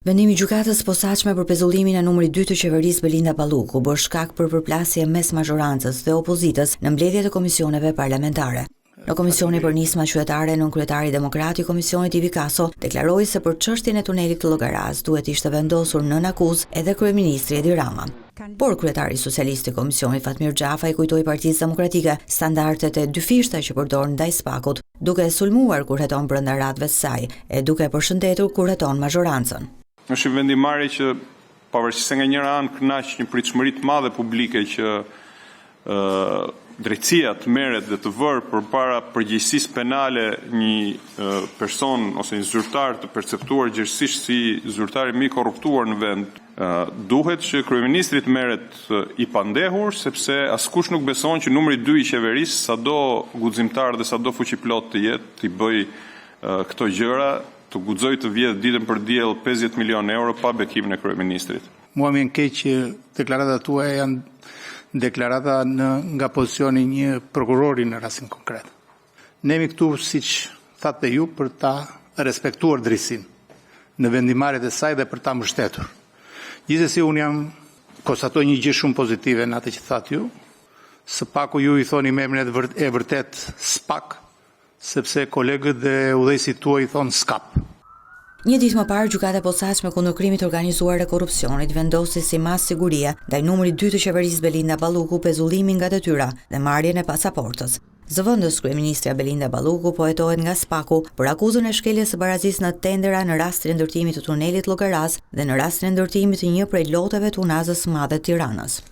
Vendimi i gjykatës posaçme për pezullimin e numrit 2 të qeverisë Belinda Balluku bë shkak për përplasje mes mazhorancës dhe opozitës në mbledhjet e komisioneve parlamentare. Në komisionin për nisma qytetare, nënkryetari demokrat i komisionit Ivi Kaso deklaroi se për çështjen e tunelit të Llogaras duhet ishte vendosur nën akuzë edhe kryeministri Edi Rama. Por kryetari socialist i komisionit Fatmir Xhafa i kujtoi Partisë Demokratike standardet e dyfishta që përdor ndaj SPAK-ut, duke sulmuar kur heton brenda radhëve të saj e duke përshëndetur kur heton mazhorancën. Është një vendimarrje që pavarësisht se nga njëra anë kënaq një pritshmëri të madhe publike që drejtësia të merret dhe të vërë përpara përgjegjësisë penale një person ose një zyrtar të perceptuar gjithsesi si zyrtar i korruptuar në vend, duhet që kryeministri të merret i pandehur, sepse askush nuk beson që numri 2 i qeverisë, sado guximtar dhe sado fuqiplot të jetë, të bëj këto gjëra, të guxoj të vjedhë ditën për diell 50 milion euro pa bekimin e kryeministrit. Mua më keq që deklaratat tuaja janë deklarata nga pozicioni një prokurori në rastin konkret. Ne jemi këtu, siç thatë ju, për ta respektuar drejtsinë në vendimarrjet e saj dhe për ta mbështetur. Gjithsesi unë konstatoj një gjë shumë pozitive në atë që thatë ju. SPAK-u ju i thoni me emrin e vërtet SPAK, sepse kolegët dhe udhëheqësit tuaj i thonë SKAP. Një ditë më parë, gjykata e posaçme kundër krimit të organizuar dhe korrupsionit vendosi si mas sigurie ndaj numrit 2 të qeverisë Belinda Balluku pezullimin nga detyra dhe marrjen e pasaportës. Zëvendës kryeministra Belinda Balluku po hetohet nga SPAK-u për akuzën e shkeljes së barazisë në tendera në rastin e ndërtimit të tunelit Llogaras dhe në rastin e ndërtimit të një prej loteve të Unazës së Madhe të Tiranës.